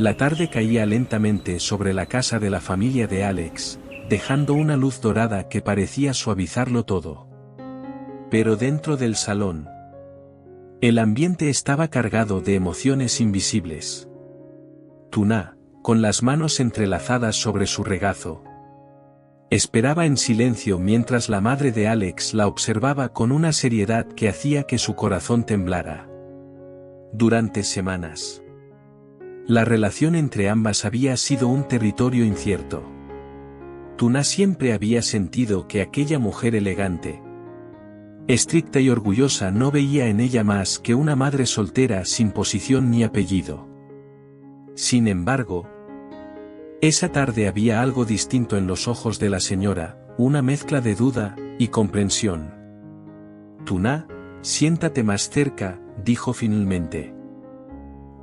La tarde caía lentamente sobre la casa de la familia de Alex, dejando una luz dorada que parecía suavizarlo todo. Pero dentro del salón, el ambiente estaba cargado de emociones invisibles. Tuna, con las manos entrelazadas sobre su regazo, esperaba en silencio mientras la madre de Alex la observaba con una seriedad que hacía que su corazón temblara. Durante semanas, la relación entre ambas había sido un territorio incierto. Tuna siempre había sentido que aquella mujer elegante, estricta y orgullosa no veía en ella más que una madre soltera sin posición ni apellido. Sin embargo, esa tarde había algo distinto en los ojos de la señora, una mezcla de duda y comprensión. Tuna, siéntate más cerca, dijo finalmente.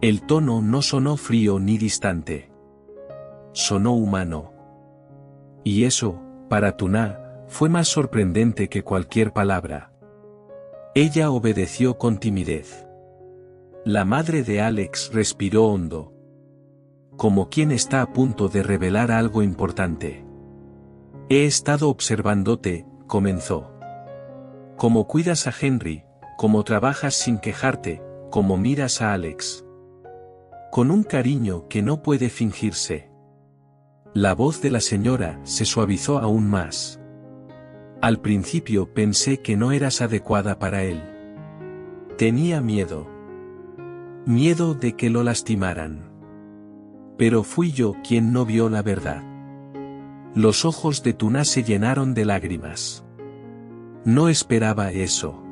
El tono no sonó frío ni distante. Sonó humano. Y eso, para Tuna, fue más sorprendente que cualquier palabra. Ella obedeció con timidez. La madre de Alex respiró hondo, como quien está a punto de revelar algo importante. He estado observándote, comenzó. Cómo cuidas a Henry, cómo trabajas sin quejarte, cómo miras a Alex. Con un cariño que no puede fingirse. La voz de la señora se suavizó aún más. Al principio pensé que no eras adecuada para él. Tenía miedo. Miedo de que lo lastimaran. Pero fui yo quien no vio la verdad. Los ojos de Tuna se llenaron de lágrimas. No esperaba eso.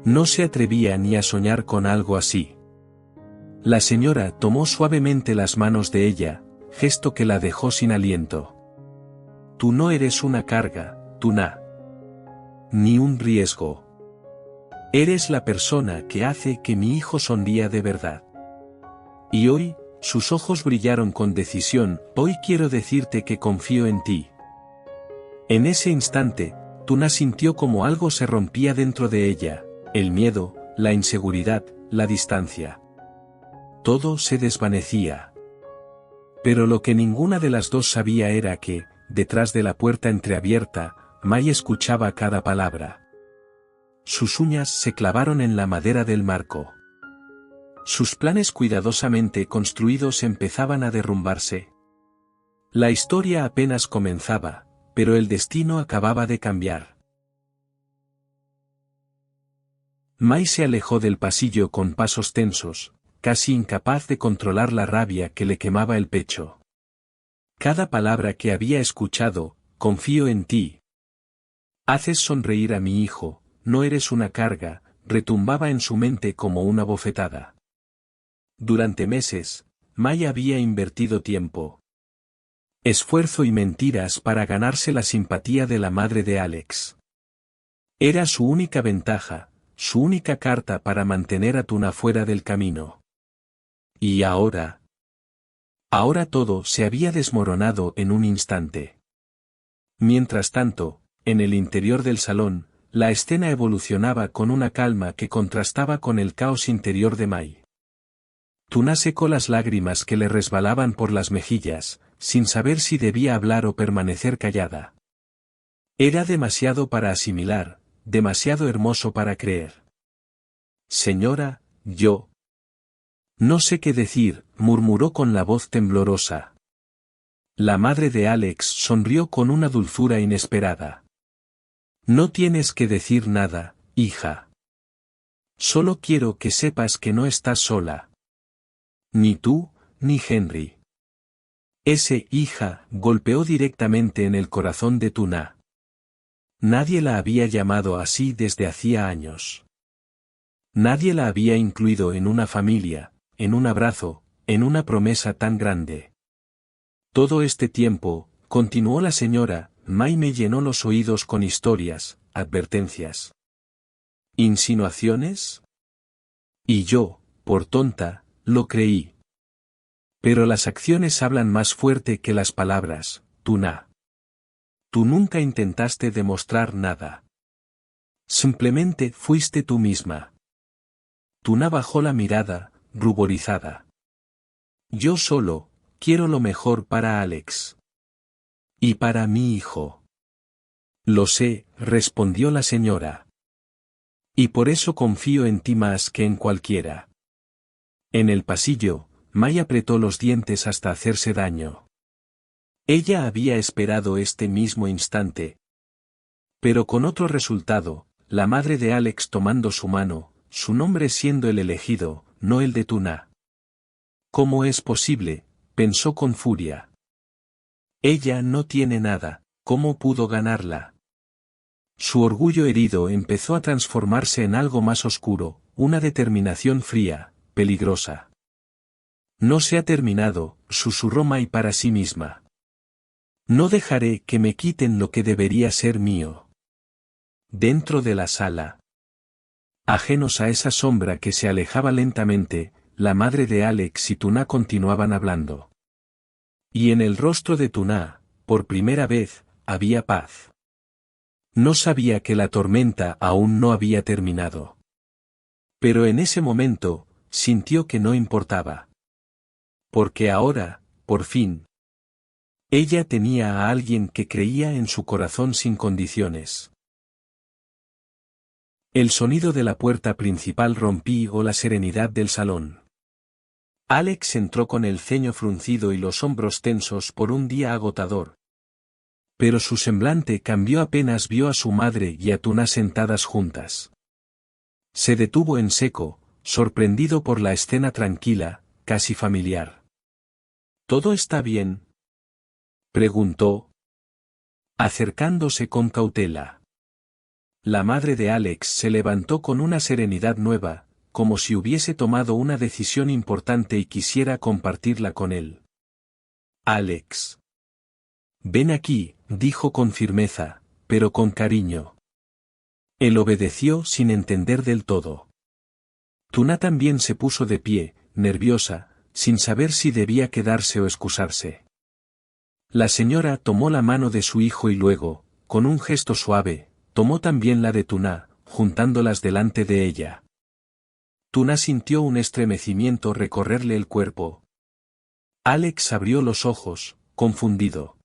No se atrevía ni a soñar con algo así. La señora tomó suavemente las manos de ella, gesto que la dejó sin aliento. Tú no eres una carga, Tuna. Ni un riesgo. Eres la persona que hace que mi hijo sonría de verdad. Y hoy, sus ojos brillaron con decisión, hoy quiero decirte que confío en ti. En ese instante, Tuna sintió como algo se rompía dentro de ella, el miedo, la inseguridad, la distancia. Todo se desvanecía. Pero lo que ninguna de las dos sabía era que, detrás de la puerta entreabierta, May escuchaba cada palabra. Sus uñas se clavaron en la madera del marco. Sus planes cuidadosamente construidos empezaban a derrumbarse. La historia apenas comenzaba, pero el destino acababa de cambiar. May se alejó del pasillo con pasos tensos, casi incapaz de controlar la rabia que le quemaba el pecho. Cada palabra que había escuchado, confío en ti. Haces sonreír a mi hijo, no eres una carga, retumbaba en su mente como una bofetada. Durante meses, May había invertido tiempo, esfuerzo y mentiras para ganarse la simpatía de la madre de Alex. Era su única ventaja, su única carta para mantener a Tuna fuera del camino. Y ahora todo se había desmoronado en un instante. Mientras tanto, en el interior del salón, la escena evolucionaba con una calma que contrastaba con el caos interior de May. Tuna secó las lágrimas que le resbalaban por las mejillas, sin saber si debía hablar o permanecer callada. Era demasiado para asimilar, demasiado hermoso para creer. Señora, yo no sé qué decir, murmuró con la voz temblorosa. La madre de Alex sonrió con una dulzura inesperada. No tienes que decir nada, hija. Solo quiero que sepas que no estás sola. Ni tú, ni Henry. Ese hija golpeó directamente en el corazón de Tuna. Nadie la había llamado así desde hacía años. Nadie la había incluido en una familia, en un abrazo, en una promesa tan grande. Todo este tiempo, continuó la señora, May me llenó los oídos con historias, advertencias. ¿Insinuaciones? Y yo, por tonta, lo creí. Pero las acciones hablan más fuerte que las palabras, Tuna. Tú nunca intentaste demostrar nada. Simplemente fuiste tú misma. Tuna bajó la mirada, ruborizada. Yo solo, quiero lo mejor para Alex. Y para mi hijo. Lo sé, respondió la señora. Y por eso confío en ti más que en cualquiera. En el pasillo, May apretó los dientes hasta hacerse daño. Ella había esperado este mismo instante. Pero con otro resultado, la madre de Alex tomando su mano, su nombre siendo el elegido, no el de Tuna. ¿Cómo es posible?, pensó con furia. Ella no tiene nada, ¿cómo pudo ganarla? Su orgullo herido empezó a transformarse en algo más oscuro, una determinación fría, peligrosa. No se ha terminado, susurró May para sí misma. No dejaré que me quiten lo que debería ser mío. Dentro de la sala. Ajenos a esa sombra que se alejaba lentamente, la madre de Alex y Tuna continuaban hablando. Y en el rostro de Tuna, por primera vez, había paz. No sabía que la tormenta aún no había terminado. Pero en ese momento, sintió que no importaba. Porque ahora, por fin, ella tenía a alguien que creía en su corazón sin condiciones. El sonido de la puerta principal rompió la serenidad del salón. Alex entró con el ceño fruncido y los hombros tensos por un día agotador. Pero su semblante cambió apenas vio a su madre y a Tuna sentadas juntas. Se detuvo en seco, sorprendido por la escena tranquila, casi familiar. ¿Todo está bien?, preguntó, acercándose con cautela. La madre de Alex se levantó con una serenidad nueva, como si hubiese tomado una decisión importante y quisiera compartirla con él. Alex. Ven aquí, dijo con firmeza, pero con cariño. Él obedeció sin entender del todo. Tuna también se puso de pie, nerviosa, sin saber si debía quedarse o excusarse. La señora tomó la mano de su hijo y luego, con un gesto suave, tomó también la de Tuna, juntándolas delante de ella. Tuna sintió un estremecimiento recorrerle el cuerpo. Alex abrió los ojos, confundido.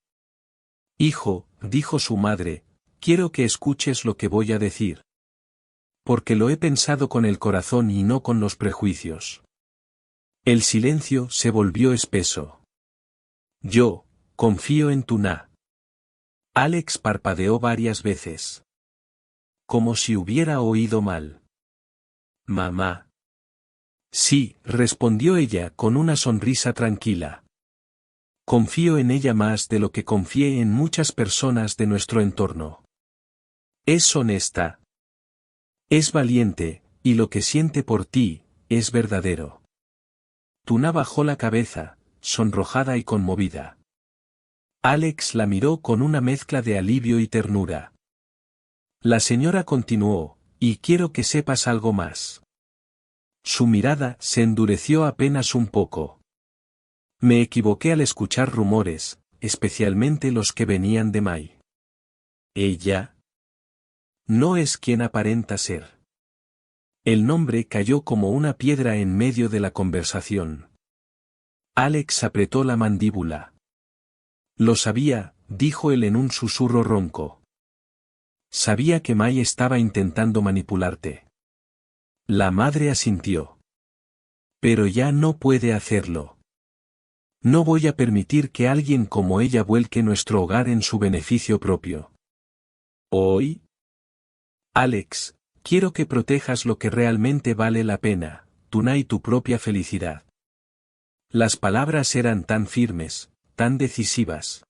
Hijo, dijo su madre, quiero que escuches lo que voy a decir. Porque lo he pensado con el corazón y no con los prejuicios. El silencio se volvió espeso. Yo, confío en Tuna. Alex parpadeó varias veces. Como si hubiera oído mal. Mamá. Sí, respondió ella con una sonrisa tranquila. Confío en ella más de lo que confié en muchas personas de nuestro entorno. Es honesta. Es valiente, y lo que siente por ti, es verdadero. Tuna bajó la cabeza, sonrojada y conmovida. Alex la miró con una mezcla de alivio y ternura. La señora continuó, y quiero que sepas algo más. Su mirada se endureció apenas un poco. Me equivoqué al escuchar rumores, especialmente los que venían de May. Ella no es quien aparenta ser. El nombre cayó como una piedra en medio de la conversación. Alex apretó la mandíbula. Lo sabía, dijo él en un susurro ronco. Sabía que May estaba intentando manipularte. La madre asintió. Pero ya no puede hacerlo. No voy a permitir que alguien como ella vuelque nuestro hogar en su beneficio propio. ¿Hoy? Alex, quiero que protejas lo que realmente vale la pena, Tuna y tu propia felicidad. Las palabras eran tan firmes, tan decisivas,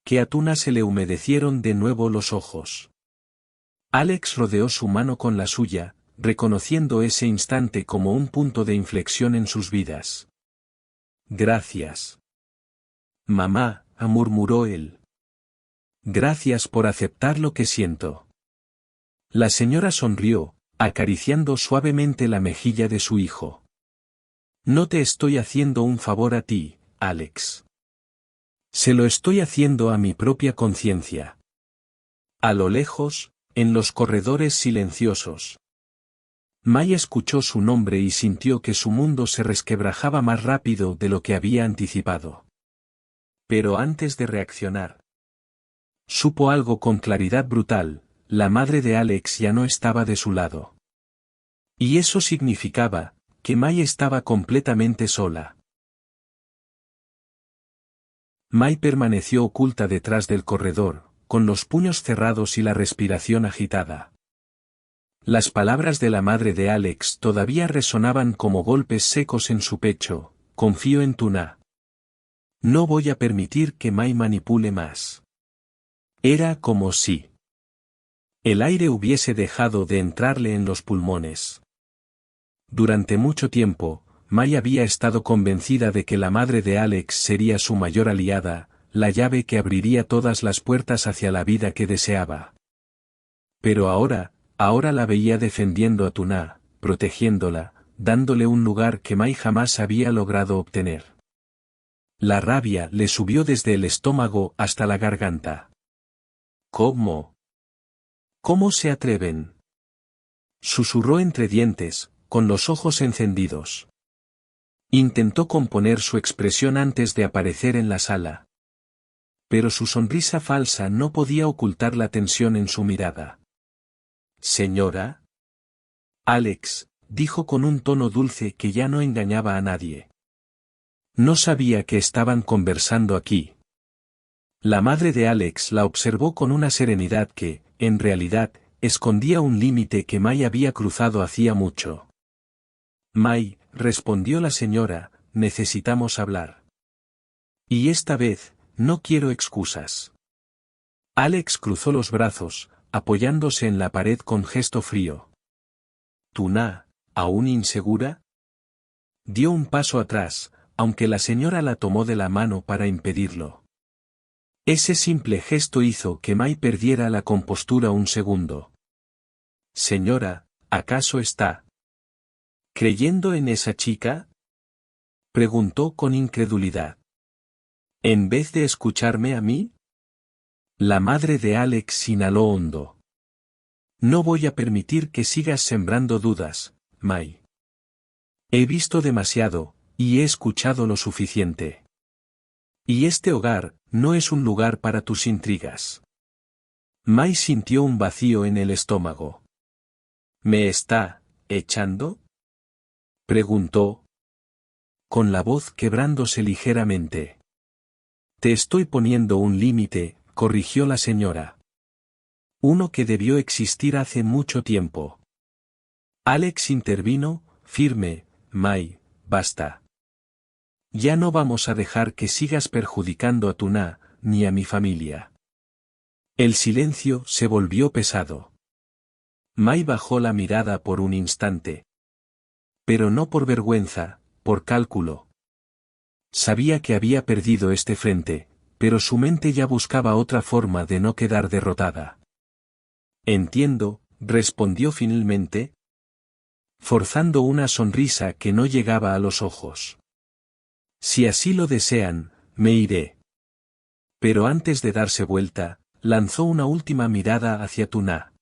que a Tuna se le humedecieron de nuevo los ojos. Alex rodeó su mano con la suya, reconociendo ese instante como un punto de inflexión en sus vidas. Gracias. Mamá, murmuró él. Gracias por aceptar lo que siento. La señora sonrió, acariciando suavemente la mejilla de su hijo. No te estoy haciendo un favor a ti, Alex. Se lo estoy haciendo a mi propia conciencia. A lo lejos, en los corredores silenciosos. Mai escuchó su nombre y sintió que su mundo se resquebrajaba más rápido de lo que había anticipado. Pero antes de reaccionar, supo algo con claridad brutal: la madre de Alex ya no estaba de su lado. Y eso significaba que Mai estaba completamente sola. Mai permaneció oculta detrás del corredor, con los puños cerrados y la respiración agitada. Las palabras de la madre de Alex todavía resonaban como golpes secos en su pecho: confío en Tuna. No voy a permitir que Mai manipule más. Era como si el aire hubiese dejado de entrarle en los pulmones. Durante mucho tiempo, Mai había estado convencida de que la madre de Alex sería su mayor aliada, la llave que abriría todas las puertas hacia la vida que deseaba. Pero ahora la veía defendiendo a Tuna, protegiéndola, dándole un lugar que Mai jamás había logrado obtener. La rabia le subió desde el estómago hasta la garganta. ¿Cómo? ¿Cómo se atreven?, susurró entre dientes, con los ojos encendidos. Intentó componer su expresión antes de aparecer en la sala. Pero su sonrisa falsa no podía ocultar la tensión en su mirada. «Señora». Alex, dijo con un tono dulce que ya no engañaba a nadie. No sabía que estaban conversando aquí. La madre de Alex la observó con una serenidad que, en realidad, escondía un límite que Mai había cruzado hacía mucho. «Mai», respondió la señora, «necesitamos hablar. Y esta vez, no quiero excusas». Alex cruzó los brazos, apoyándose en la pared con gesto frío. «Tuna, ¿aún insegura?». Dio un paso atrás, aunque la señora la tomó de la mano para impedirlo. Ese simple gesto hizo que Mai perdiera la compostura un segundo. «Señora, ¿acaso está creyendo en esa chica?», preguntó con incredulidad. «¿En vez de escucharme a mí?». La madre de Alex inhaló hondo. «No voy a permitir que sigas sembrando dudas, Mai. He visto demasiado, y he escuchado lo suficiente. Y este hogar no es un lugar para tus intrigas». Mai sintió un vacío en el estómago. «¿Me está echando?», preguntó, con la voz quebrándose ligeramente. «Te estoy poniendo un límite», corrigió la señora. «Uno que debió existir hace mucho tiempo». Alex intervino, firme: «Mai, basta. Ya no vamos a dejar que sigas perjudicando a Tuna, ni a mi familia». El silencio se volvió pesado. Mai bajó la mirada por un instante. Pero no por vergüenza, por cálculo. Sabía que había perdido este frente, pero su mente ya buscaba otra forma de no quedar derrotada. «Entiendo», respondió finalmente, forzando una sonrisa que no llegaba a los ojos. «Si así lo desean, me iré». Pero antes de darse vuelta, lanzó una última mirada hacia Tuna.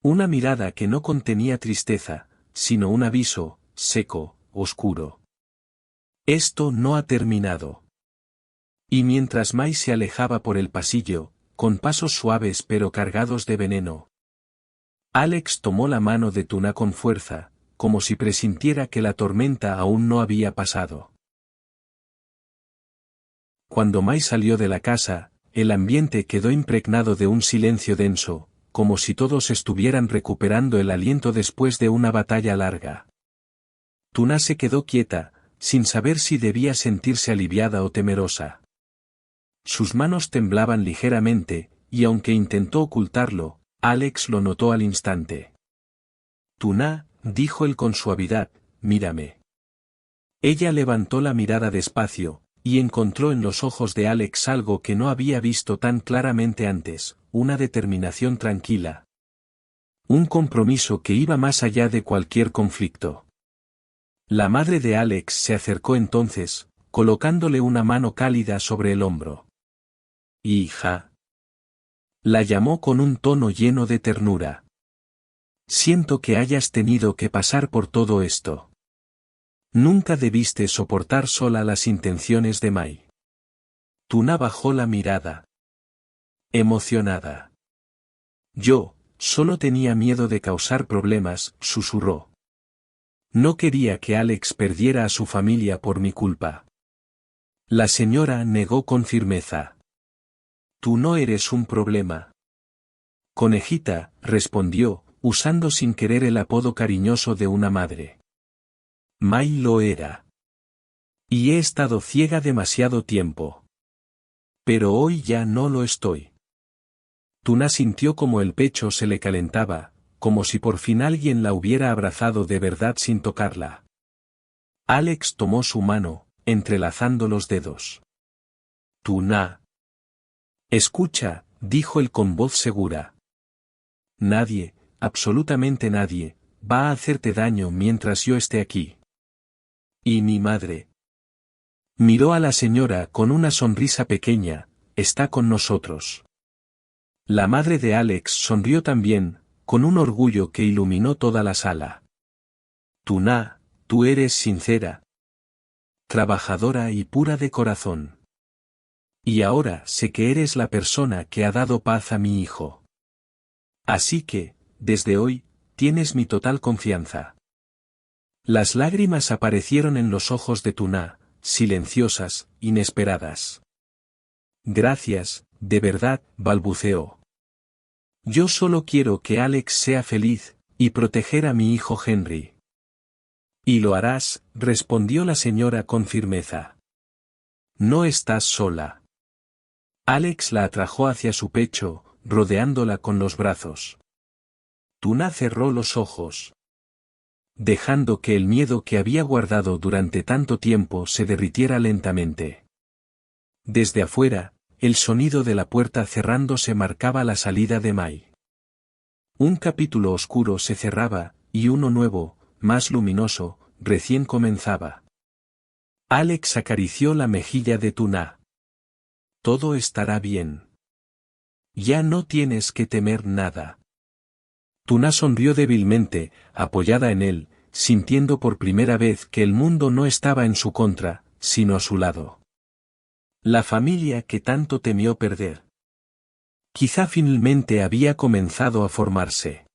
Una mirada que no contenía tristeza, sino un aviso, seco, oscuro. «Esto no ha terminado». Y mientras Mai se alejaba por el pasillo, con pasos suaves pero cargados de veneno, Alex tomó la mano de Tuna con fuerza, como si presintiera que la tormenta aún no había pasado. Cuando Mai salió de la casa, el ambiente quedó impregnado de un silencio denso, como si todos estuvieran recuperando el aliento después de una batalla larga. Tuna se quedó quieta, sin saber si debía sentirse aliviada o temerosa. Sus manos temblaban ligeramente, y aunque intentó ocultarlo, Alex lo notó al instante. «Tuna», dijo él con suavidad, «mírame». Ella levantó la mirada despacio, y encontró en los ojos de Alex algo que no había visto tan claramente antes: una determinación tranquila. Un compromiso que iba más allá de cualquier conflicto. La madre de Alex se acercó entonces, colocándole una mano cálida sobre el hombro. «Hija». La llamó con un tono lleno de ternura. Siento que hayas tenido que pasar por todo esto. Nunca debiste soportar sola las intenciones de Mai. Tuna bajó la mirada. Emocionada. Yo, solo tenía miedo de causar problemas, susurró. No quería que Alex perdiera a su familia por mi culpa. La señora negó con firmeza. Tú no eres un problema. Conejita, respondió, usando sin querer el apodo cariñoso de una madre. Mai lo era. Y he estado ciega demasiado tiempo. Pero hoy ya no lo estoy. Tuna sintió como el pecho se le calentaba, como si por fin alguien la hubiera abrazado de verdad sin tocarla. Alex tomó su mano, entrelazando los dedos. Tuna. Escucha, dijo él con voz segura. Nadie, absolutamente nadie, va a hacerte daño mientras yo esté aquí. ¿Y mi madre? Miró a la señora con una sonrisa pequeña, está con nosotros. La madre de Alex sonrió también, con un orgullo que iluminó toda la sala. Tuna, tú eres sincera, trabajadora y pura de corazón. Y ahora sé que eres la persona que ha dado paz a mi hijo. Así que, desde hoy, tienes mi total confianza. Las lágrimas aparecieron en los ojos de Tuna, silenciosas, inesperadas. Gracias, de verdad, balbuceó. Yo solo quiero que Alex sea feliz, y proteger a mi hijo Henry. Y lo harás, respondió la señora con firmeza. No estás sola. Alex la atrajo hacia su pecho, rodeándola con los brazos. Tuna cerró los ojos, dejando que el miedo que había guardado durante tanto tiempo se derritiera lentamente. Desde afuera, el sonido de la puerta cerrándose marcaba la salida de Mai. Un capítulo oscuro se cerraba, y uno nuevo, más luminoso, recién comenzaba. Alex acarició la mejilla de Tuna. Todo estará bien. Ya no tienes que temer nada. Tuna sonrió débilmente, apoyada en él, sintiendo por primera vez que el mundo no estaba en su contra, sino a su lado. La familia que tanto temió perder. Quizá finalmente había comenzado a formarse.